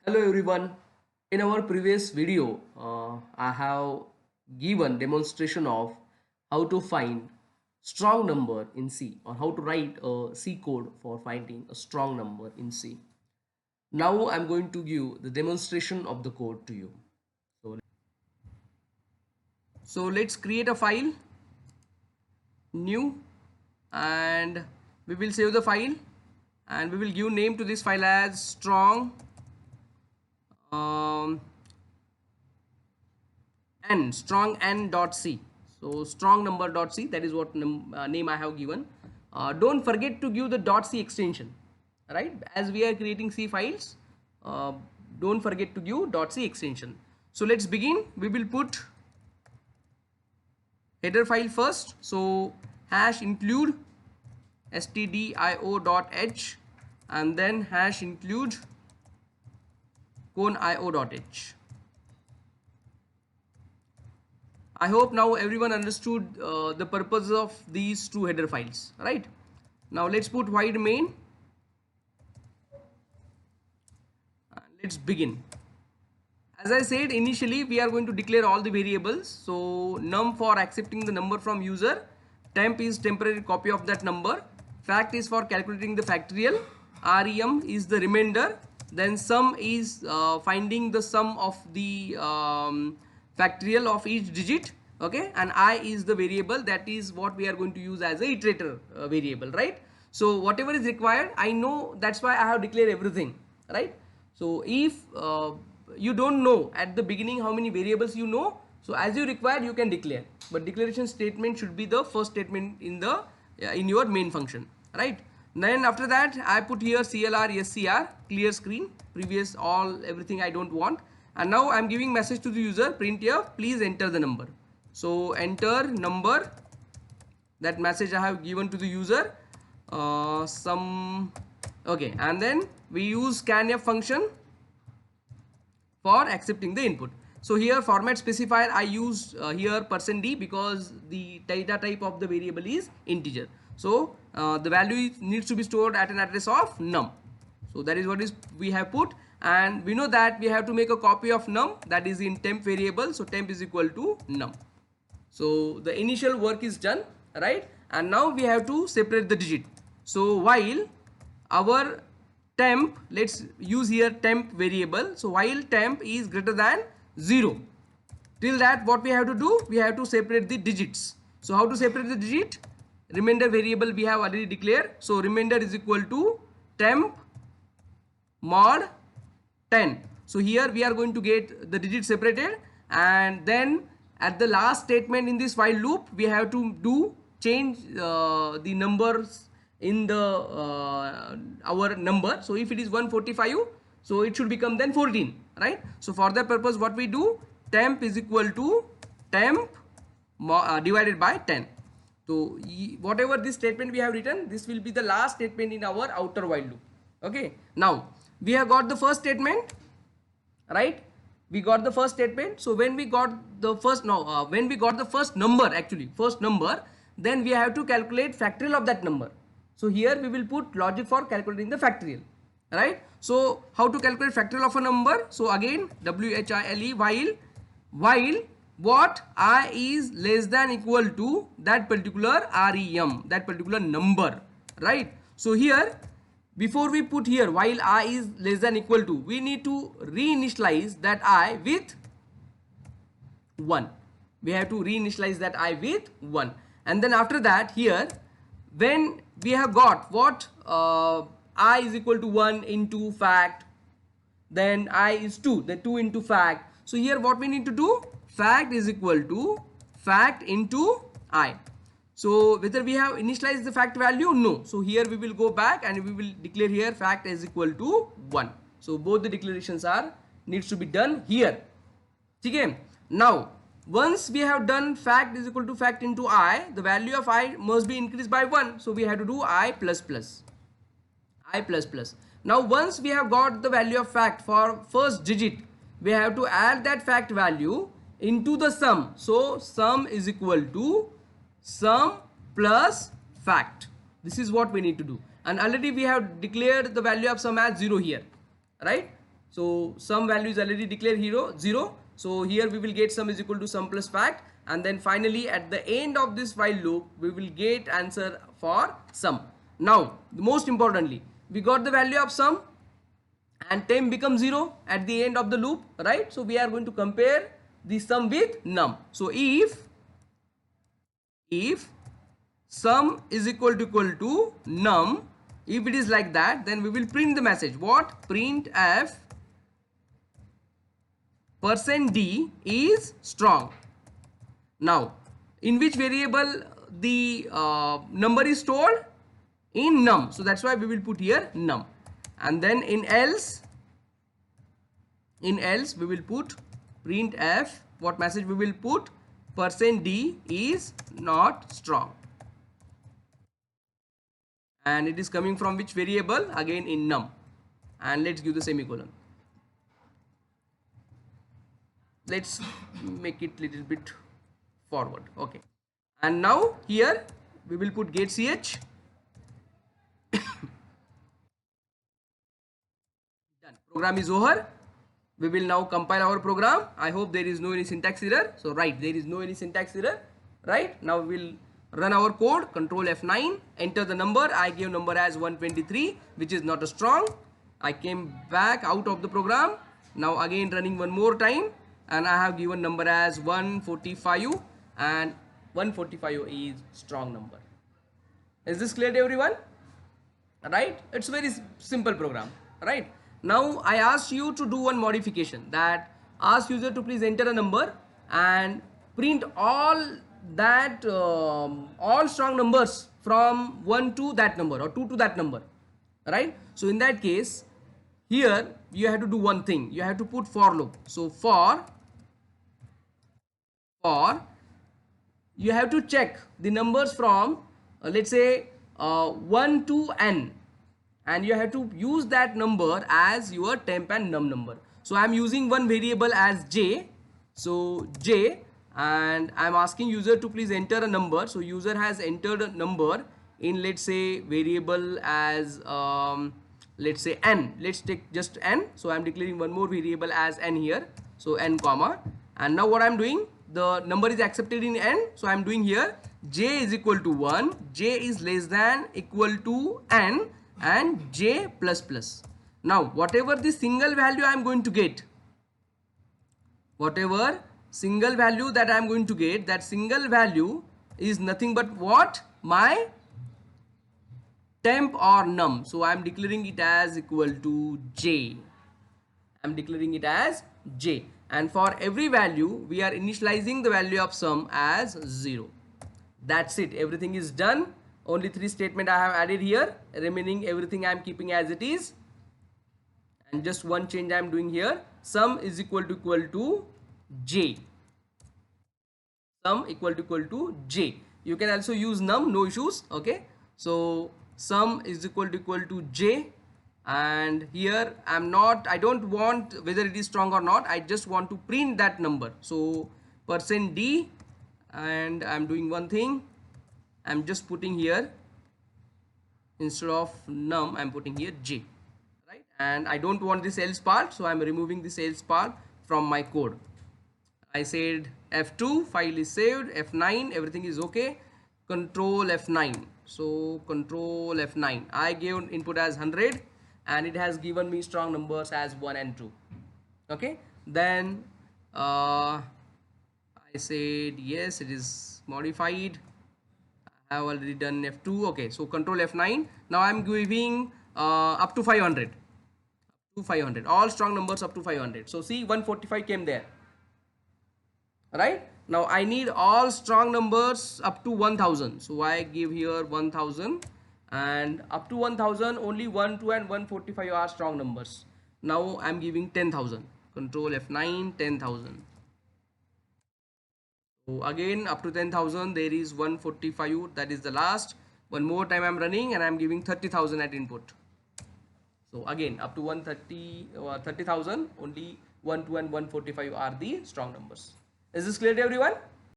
Hello everyone. In our previous video, I have given demonstration of how to find strong number in C or how to write a C code for finding a strong number in C. Now I'm going to give the demonstration of the code to you. So let's create a file, new, and we will save the file and we will give name to this file as strong um, n.c. So strong number.c, that is what name I have given. Don't forget to give the .c extension, right? As we are creating C files, uh, don't forget to give .c extension. So let's begin. We will put header file first. So hash include stdio.h and then hash include conio.h. I hope now everyone understood the purpose of these two header files, right? Now let's put void main. Let's begin. As I said initially, we are going to declare all the variables. So num for accepting the number from user, temp is temporary copy of that number, fact is for calculating the factorial, rem is the remainder, then sum is finding the sum of the factorial of each digit, okay, and I is the variable, that is what we are going to use as a iterator variable, right? So whatever is required, I know, that's why I have declared everything, right? So if you don't know at the beginning how many variables you know, so as you require you can declare, but declaration statement should be the first statement in the in your main function, right? Then after that I put here clr scr, clear screen, previous all everything I don't want, and now I'm giving message to the user, printf please enter the number. So enter number, that message I have given to the user, some, okay, and then we use scanf function for accepting the input. So here format specifier I use here %d because the data type of the variable is integer. So the value needs to be stored at an address of num. So that is what is we have put, and we know that we have to make a copy of num, that is in temp variable. So temp is equal to num. So the initial work is done, right? And now we have to separate the digit. So while our temp, let's use here temp variable. So while temp is greater than 0, till that what we have to do, we have to separate the digits. So how to separate the digit? Remainder variable we have already declared. So remainder is equal to temp mod 10. So here we are going to get the digit separated, and then at the last statement in this while loop we have to do change the numbers in the our number. So if it is 145, so it should become then 14, right? So for that purpose what we do, temp is equal to temp divided by 10. So whatever this statement we have written, this will be the last statement in our outer while loop. Okay, now we have got the first statement, right? We got the first statement. So when we got the first, when we got the first number, actually first number, then we have to calculate factorial of that number. So here we will put logic for calculating the factorial, right? So how to calculate factorial of a number? So again while what I is less than equal to that particular rem, that particular number, right? So here before we put here while I is less than equal to, we need to reinitialize that I with 1. We have to reinitialize that I with 1, and then after that here when we have got what I is equal to 1 into fact, then I is 2, the 2 into fact. So here what we need to do, fact is equal to fact into I. So whether we have initialized the fact value, no. So here we will go back and we will declare here fact is equal to 1. So both the declarations are needs to be done here. Okay. Now once we have done fact is equal to fact into I, the value of I must be increased by 1. So we have to do I plus plus. Now once we have got the value of fact for first digit, we have to add that fact value into the sum. So sum is equal to sum plus fact. This is what we need to do, and already we have declared the value of sum as 0 here, right? So sum value is already declared 0. So here we will get sum is equal to sum plus fact, and then finally at the end of this while loop we will get answer for sum. Now most importantly, we got the value of sum and temp becomes 0 at the end of the loop, right? So we are going to compare the sum with num. So if sum is equal to num, if it is like that, then we will print the message. What? Print f %d is strong. Now in which variable the number is stored? In num. So that's why we will put here num, and then in else we will put print f. What message we will put? %d is not strong, and it is coming from which variable? Again in num, and let's give the semicolon. Let's make it little bit forward. Okay, and now here we will put get ch. Done. Program is over. We will now compile our program. I hope there is no any syntax error. So right, there is no any syntax error. Right, now we will run our code. Control F9, enter the number. I gave number as 123, which is not a strong. I came back out of the program. Now again running one more time, and I have given number as 145, and 145 is strong number. Is this clear to everyone? Right, it's very simple program. Right, now I asked you to do one modification, that ask user to please enter a number and print all that all strong numbers from 1 to that number or 2 to that number, right? So in that case, here you have to do one thing. You have to put for loop. So for you have to check the numbers from let's say 1 to n, and you have to use that number as your temp and num number. So I am using one variable as j, so j, and I am asking user to please enter a number. So user has entered a number in, let's say, variable as let's say n. Let's take just n. So I am declaring one more variable as n here, so n comma, and now what I am doing, the number is accepted in n, so I am doing here j is equal to 1, j is less than equal to n, and j plus plus. Now whatever the single value I am going to get, whatever single value that I am going to get, that single value is nothing but what? My temp or num. So I am declaring it as equal to j. I am declaring it as j, and for every value we are initializing the value of sum as 0. That's it. Everything is done. Only 3 statements I have added here. Remaining everything I am keeping as it is. And just one change I am doing here. Sum is equal to j. Sum equal to j. You can also use num, no issues. Okay. So sum is equal to j. And here I don't want whether it is strong or not. I just want to print that number. So %d, and I'm doing one thing. I'm just putting here, instead of num, I'm putting here j, right? And I don't want this else part, so I'm removing this else part from my code. I said F2, file is saved, F9, everything is okay. Control F9. So control F9. I gave input as 100, and it has given me strong numbers as 1 and 2. Okay. Then I said yes, it is modified. I have already done F2. Okay, so control F9. Now I am giving up to 500. Up to 500. All strong numbers up to 500. So see, 145 came there. Right? Now I need all strong numbers up to 1000. So I give here 1000, and up to 1000 only 1, 2 and 145 are strong numbers. Now I am giving 10,000. Control F9, 10,000. So again up to 10,000 there is 145, that is the last. One more time I am running, and I am giving 30,000 at input. So again up to 30,000 only 1, 2 and 145 are the strong numbers. Is this clear to everyone?